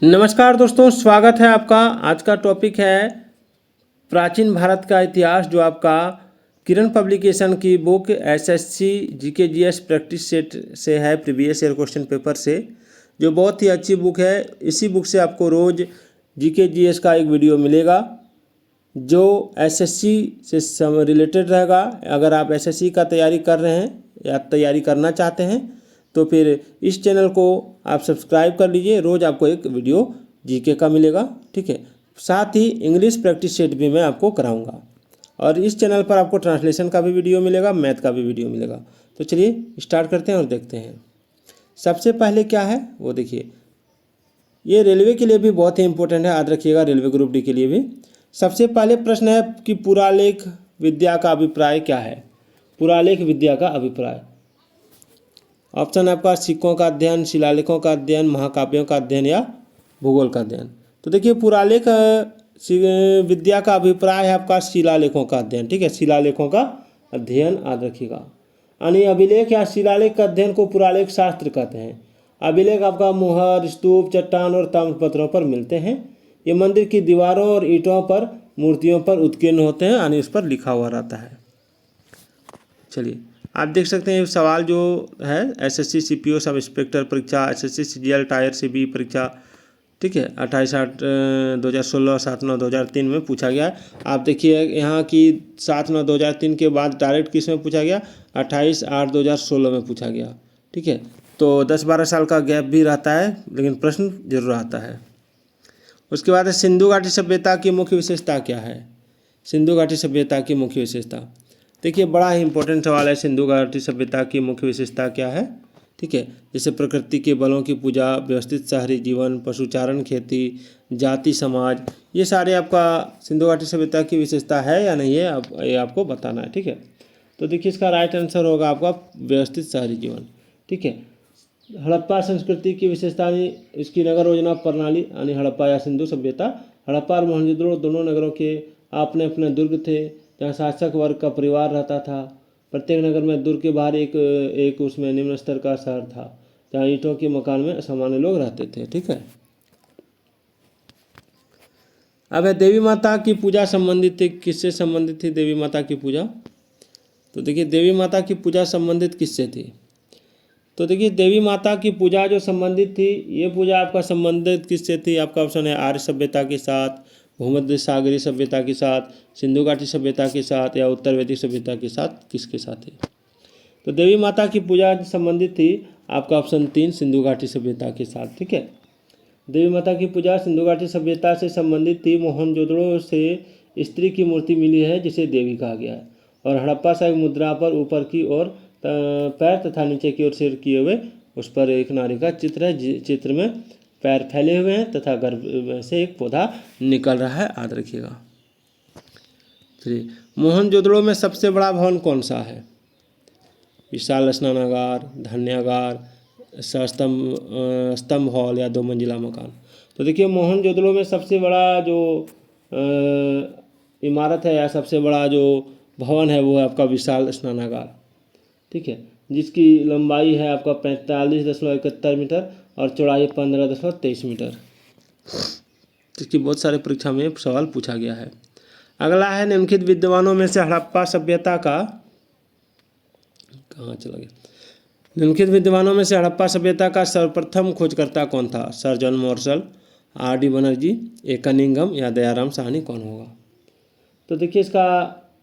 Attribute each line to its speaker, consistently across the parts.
Speaker 1: नमस्कार दोस्तों, स्वागत है आपका। आज का टॉपिक है प्राचीन भारत का इतिहास, जो आपका किरण पब्लिकेशन की book SSC GK GS practice set से है, प्रीवियस ईयर क्वेश्चन पेपर से, जो बहुत ही अच्छी बुक है। इसी बुक से आपको रोज़ जीके जीएस का एक वीडियो मिलेगा जो एसएससी से रिलेटेड रहेगा। अगर आप एसएससी का तैयारी कर रहे हैं या तैयारी करना चाहते हैं तो फिर इस चैनल को आप सब्सक्राइब कर लीजिए। रोज़ आपको एक वीडियो जीके का मिलेगा, ठीक है। साथ ही इंग्लिश प्रैक्टिस सेट भी मैं आपको कराऊंगा, और इस चैनल पर आपको ट्रांसलेशन का भी वीडियो मिलेगा, मैथ का भी वीडियो मिलेगा। तो चलिए स्टार्ट करते हैं और देखते हैं। सबसे पहले क्या है वो देखिए, ये रेलवे के लिए भी बहुत ही इंपॉर्टेंट है, याद रखिएगा, रेलवे ग्रुप डी के लिए भी। सबसे पहले प्रश्न है कि पुरालेख विद्या का अभिप्राय क्या है। पुरालेख विद्या का अभिप्राय, ऑप्शन आपका सिक्कों का अध्ययन, शिलालेखों का अध्ययन, महाकाव्यों का अध्ययन या भूगोल का अध्ययन। तो देखिए, पुरालेख विद्या का अभिप्राय है आपका शिलालेखों का अध्ययन, ठीक है, शिलालेखों का अध्ययन, याद रखिएगा। यानी अभिलेख या शिलालेख का अध्ययन को पुरालेख शास्त्र कहते हैं। अभिलेख आपका मुहर, स्तूप, चट्टान और ताम्रपत्रों पर मिलते हैं। ये मंदिर की दीवारों और ईंटों पर, मूर्तियों पर उत्कीर्ण होते हैं, यानी उस पर लिखा हुआ रहता है। चलिए आप देख सकते हैं सवाल जो है, एसएससी सीपीओ सब इंस्पेक्टर परीक्षा, एसएससी सीजीएल टायर सीबी परीक्षा, ठीक है, 28/8/2016 7/9/2003 में पूछा गया। आप देखिए यहाँ की 7/9/2003 के बाद डायरेक्ट किस में पूछा गया, 28/8/2016 में पूछा गया, ठीक है। तो 10-12 साल का गैप भी रहता है, लेकिन प्रश्न जरूर आता है। उसके बाद सिंधु घाटी सभ्यता की मुख्य विशेषता क्या है। सिंधु घाटी सभ्यता की मुख्य विशेषता, देखिए बड़ा ही इंपॉर्टेंट सवाल है। सिंधु घाटी सभ्यता की मुख्य विशेषता क्या है, ठीक है। जैसे प्रकृति के बलों की पूजा, व्यवस्थित शहरी जीवन, पशुचारण, खेती, जाति समाज, ये सारे आपका सिंधु घाटी सभ्यता की विशेषता है या नहीं है, ये आपको बताना है, ठीक है। तो देखिए इसका राइट आंसर होगा आपका व्यवस्थित शहरी जीवन, ठीक है। हड़प्पा संस्कृति की विशेषता, इसकी नगर योजना प्रणाली, यानी हड़प्पा या सिंधु सभ्यता। हड़प्पा और मोहनजोदड़ो दोनों नगरों के अपने अपने दुर्ग थे, जहाँ शासक वर्ग का परिवार रहता था। प्रत्येक नगर में दुर्ग के बाहर एक उसमें निम्न स्तर का शहर था, जहाँ ईंटों के मकान में सामान्य लोग रहते थे, ठीक है। अब है देवी माता की पूजा संबंधित थी, किससे संबंधित थी देवी माता की पूजा। तो देखिए देवी माता की पूजा संबंधित किससे थी। तो देखिए देवी माता की पूजा जो संबंधित थी, ये पूजा आपका संबंधित किससे थी। आपका ऑप्शन है आर्य सभ्यता के साथ, भूमध्य सागरीय सभ्यता के साथ, सिंधु घाटी सभ्यता के साथ, या उत्तर वैदिक सभ्यता के साथ, किसके साथ है। तो देवी माता की पूजा संबंधित थी आपका ऑप्शन 3, सिंधु घाटी सभ्यता के साथ, ठीक है। देवी माता की पूजा सिंधु घाटी सभ्यता से संबंधित थी। मोहनजोदड़ो से स्त्री की मूर्ति मिली है जिसे देवी कहा गया है, और हड़प्पा साहिब मुद्रा पर ऊपर की ओर पैर तथा नीचे की ओर सिर किए हुए उस पर एक नारी का चित्र है। चित्र में पैर फैले हुए हैं तथा गर्भ से एक पौधा निकल रहा है, याद रखिएगा। चलिए, मोहनजोदड़ो में सबसे बड़ा भवन कौन सा है। विशाल स्नानागार, धन्यागार, स्तंभ हॉल, या 2 मंजिला मकान। तो देखिए मोहनजोदड़ो में सबसे बड़ा जो इमारत है या सबसे बड़ा जो भवन है वो है आपका विशाल स्नानागार, ठीक है, जिसकी लंबाई है आपका 45.71 मीटर और चौड़ाई 15.23 मीटर। जिसकी बहुत सारे परीक्षा में सवाल पूछा गया है। अगला है निम्नलिखित विद्वानों में से हड़प्पा सभ्यता का, कहाँ चला गया, निम्नलिखित विद्वानों में से हड़प्पा सभ्यता का सर्वप्रथम खोजकर्ता कौन था। Sir John Marshall, R D. Banerji, A Cunningham, या दयाराम साहनी, कौन होगा। तो देखिए इसका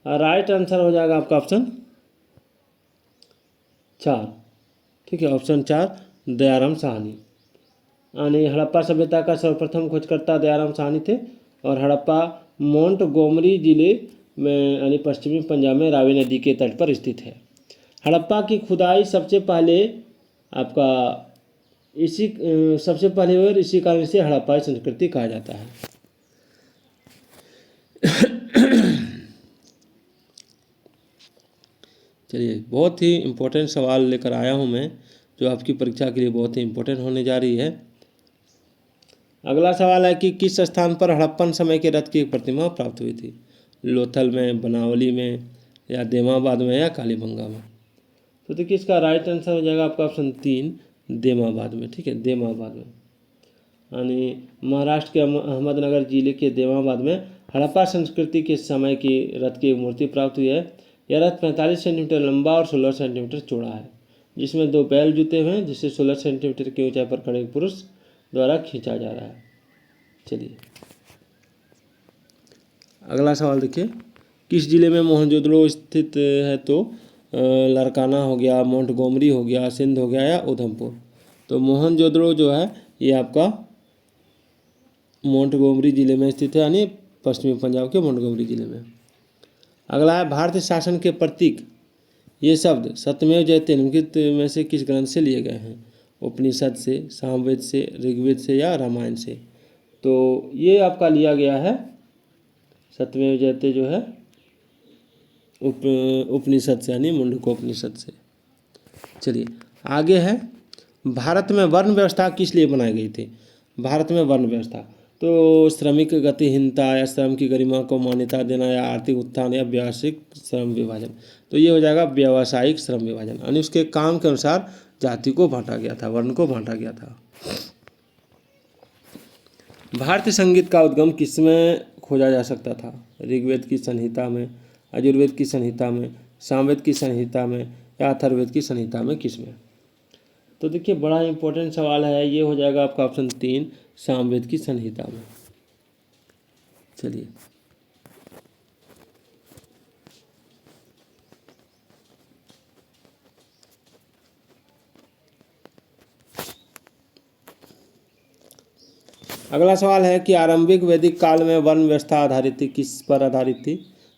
Speaker 1: राइट आंसर हो जाएगा आपका ऑप्शन 4, ठीक है, ऑप्शन 4 दयाराम साहनी। यानी हड़प्पा सभ्यता का सर्वप्रथम खोजकर्ता दयाराम साहनी थे, और हड़प्पा मोंटगोमरी जिले में यानी पश्चिमी पंजाब में रावी नदी के तट पर स्थित है। हड़प्पा की खुदाई सबसे पहले आपका सबसे पहले और इसी कारण से हड़प्पाई संस्कृति कहा जाता है। चलिए, बहुत ही इम्पोर्टेंट सवाल लेकर आया हूँ मैं, जो आपकी परीक्षा के लिए बहुत ही इम्पोर्टेंट होने जा रही है। अगला सवाल है कि किस स्थान पर हड़प्पन समय के रथ की एक प्रतिमा प्राप्त हुई थी। लोथल में, बनावली में, या देमाबाद में, या कालीबंगा में। तो देखिए इसका राइट आंसर हो जाएगा आपका ऑप्शन 3 देमाबाद में, ठीक है, देमाबाद में। यानी महाराष्ट्र के अहमदनगर जिले के देवाबाद में हड़प्पा संस्कृति के समय की रथ की मूर्ति प्राप्त हुई है। यह रथ 45 सेंटीमीटर लंबा और 16 सेंटीमीटर चौड़ा है, जिसमें 2 बैल जुते हुए हैं, जिससे 16 सेंटीमीटर की ऊंचाई पर खड़े एक पुरुष द्वारा खींचा जा रहा है। चलिए अगला सवाल देखिए, किस जिले में मोहनजोदड़ो स्थित है? तो लरकाना हो गया, मोंटगोमरी हो गया, सिंध हो गया या उधमपुर। तो मोहनजोदड़ो जो है ये आपका मोंटगोमरी जिले में स्थित है, यानी पश्चिमी पंजाब के मोंटगोमरी जिले में। अगला है भारतीय शासन के प्रतीक। ये शब्द सत्यमेव जयते निम्नलिखित में से किस ग्रंथ से लिए गए हैं? उपनिषद से, सामवेद से, ऋग्वेद से या रामायण से। तो ये आपका लिया गया है सत्यमेव जयते जो है उपनिषद से, यानी मुंडकोपनिषद से। चलिए आगे है, भारत में वर्ण व्यवस्था किस लिए बनाई गई थी? भारत में वर्ण व्यवस्था तो श्रमिक गतिहीनता या श्रम की गरिमा को मान्यता देना या आर्थिक उत्थान या व्यावसायिक श्रम विभाजन। तो ये हो जाएगा व्यावसायिक श्रम विभाजन, यानी उसके काम के अनुसार जाति को बांटा गया था, वर्ण को बांटा गया था। भारतीय संगीत का उद्गम किसमें खोजा जा सकता था? ऋग्वेद की संहिता में, यजुर्वेद की संहिता में, सामवेद की संहिता में या अथर्ववेद की संहिता में, किसमें? तो देखिए बड़ा इंपॉर्टेंट सवाल है, ये हो जाएगा आपका ऑप्शन 3 सामवेद की संहिता में। चलिए अगला सवाल है कि आरंभिक वैदिक काल में वर्ण व्यवस्था आधारित थी, किस पर आधारित थी?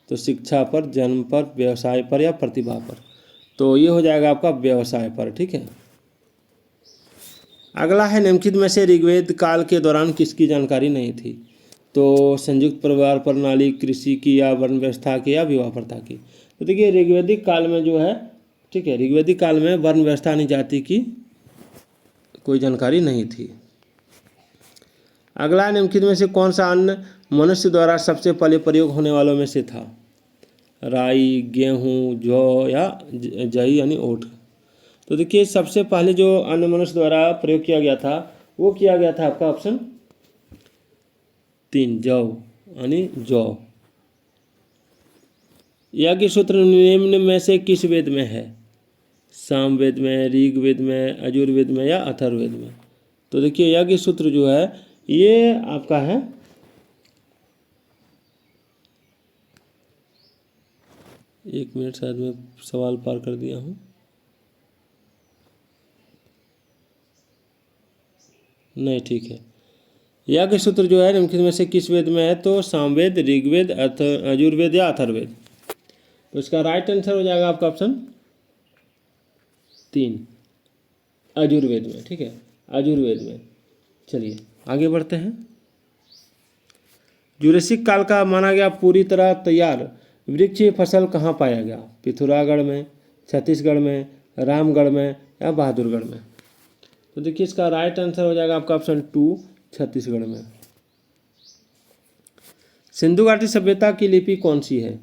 Speaker 1: तो शिक्षा पर, जन्म पर, व्यवसाय पर या प्रतिभा पर। तो ये हो जाएगा आपका व्यवसाय पर, ठीक है। अगला है निम्नलिखित में से ऋग्वेद काल के दौरान किसकी जानकारी नहीं थी? तो संयुक्त परिवार प्रणाली, कृषि की या वर्ण व्यवस्था की या विवाह प्रथा की। तो देखिए ऋग्वेदिक काल में जो है, ठीक है, ऋग्वेदिक काल में वर्ण व्यवस्था यानी जाति की कोई जानकारी नहीं थी। अगला निम्नलिखित में से कौन सा अन्न मनुष्य द्वारा सबसे पहले प्रयोग होने वालों में से था? राई, गेहूँ, जौ या जई यानी ओट। तो देखिए सबसे पहले जो अन्न मनुष्य द्वारा प्रयोग किया गया था वो किया गया था आपका ऑप्शन 3 जौ यानी जौ। यज्ञ सूत्र निम्न में से किस वेद में है? सामवेद में, ऋग्वेद में, यजुर्वेद में या अथर्ववेद में। तो देखिए यज्ञ सूत्र जो है ये आपका है एक मिनट, शायद मैं सवाल पार कर दिया हूँ। नहीं, ठीक है। यज्ञ सूत्र जो है निम्नलिखित में से किस वेद में है? तो सामवेद, ऋग्वेद, यजुर्वेद या अथर्ववेद। तो इसका राइट आंसर हो जाएगा आपका ऑप्शन 3 यजुर्वेद में, ठीक है, यजुर्वेद में। चलिए आगे बढ़ते हैं। जुरासिक काल का माना गया पूरी तरह तैयार वृक्ष फसल कहाँ पाया गया? पिथौरागढ़ में, छत्तीसगढ़ में, रामगढ़ में या बहादुरगढ़ में। तो देखिए इसका राइट आंसर हो जाएगा आपका ऑप्शन 2 छत्तीसगढ़ में। सिंधु घाटी सभ्यता की लिपि कौन सी है?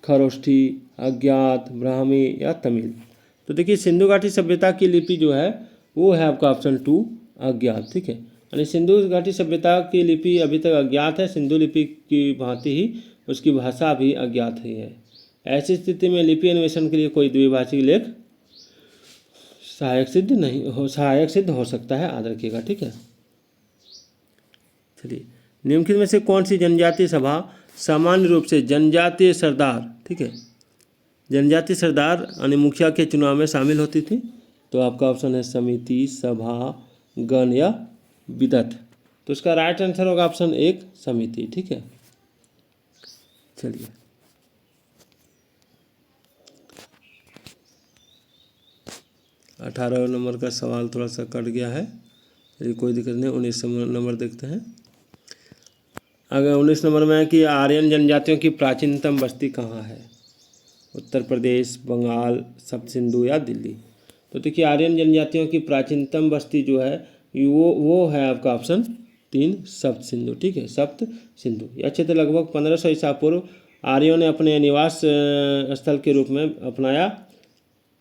Speaker 1: खरोष्ठी, अज्ञात, ब्राह्मी या तमिल। तो देखिए सिंधु घाटी सभ्यता की लिपि जो है वो है आपका ऑप्शन 2 अज्ञात, ठीक है। यानी सिंधु घाटी सभ्यता की लिपि अभी तक अज्ञात है, सिंधु लिपि की भांति ही उसकी भाषा भी अज्ञात ही है। ऐसी स्थिति में लिपि अन्वेषण के लिए कोई द्विभाषी लेख सहायक सिद्ध हो सकता है, याद रखिएगा, ठीक है। चलिए निम्नलिखित में से कौन सी जनजातीय सभा सामान्य रूप से जनजातीय सरदार, ठीक है, जनजातीय सरदार यानी मुखिया के चुनाव में शामिल होती थी? तो आपका ऑप्शन है समिति, सभा, गण या विदत। तो इसका राइट आंसर होगा ऑप्शन 1 समिति, ठीक है। चलिए 18 नंबर का सवाल थोड़ा सा कट गया है, यदि कोई दिक्कत नहीं। 19 नंबर देखते हैं। अगर 19 नंबर में है कि आर्यन जनजातियों की प्राचीनतम बस्ती कहाँ है? उत्तर प्रदेश, बंगाल, सप्त सिंधु या दिल्ली। तो देखिए आर्यन जनजातियों की प्राचीनतम बस्ती जो है वो है आपका ऑप्शन 3 सप्त सिंधु, ठीक है, सप्त सिंधु। यह क्षेत्र लगभग 1500 ईसा पूर्व आर्यों ने अपने निवास स्थल के रूप में अपनाया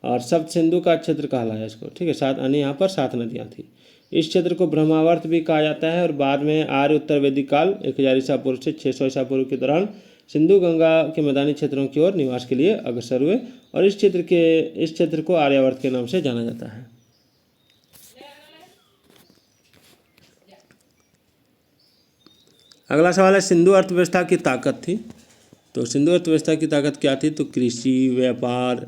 Speaker 1: और सप्त सिंधु का क्षेत्र कहलाया इसको, ठीक है। 7 यानी यहाँ पर 7 नदियाँ थी। इस क्षेत्र को ब्रह्मावर्त भी कहा जाता है और बाद में आर्य उत्तर वैदिक काल 1000 ईसा पूर्व से 600 ईसा पूर्व के दौरान सिंधु गंगा के मैदानी क्षेत्रों की ओर निवास के लिए अग्रसर हुए और इस क्षेत्र को आर्यावर्त के नाम से जाना जाता है। अगला सवाल है सिंधु अर्थव्यवस्था की ताकत थी। तो सिंधु अर्थव्यवस्था की ताकत क्या थी? तो कृषि, व्यापार,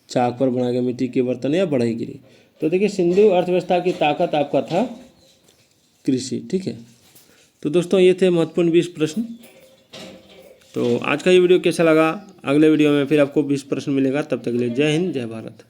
Speaker 1: चाक पर बना के मिट्टी के बर्तन या बढ़ईगिरी। तो देखिए सिंधु अर्थव्यवस्था की ताकत आपका था कृषि। ठीक है, तो दोस्तों ये थे महत्वपूर्ण 20 प्रश्न। तो आज का ये वीडियो कैसा लगा? अगले वीडियो में फिर आपको 20 प्रश्न मिलेगा। तब तक के लिए जय हिंद, जय भारत।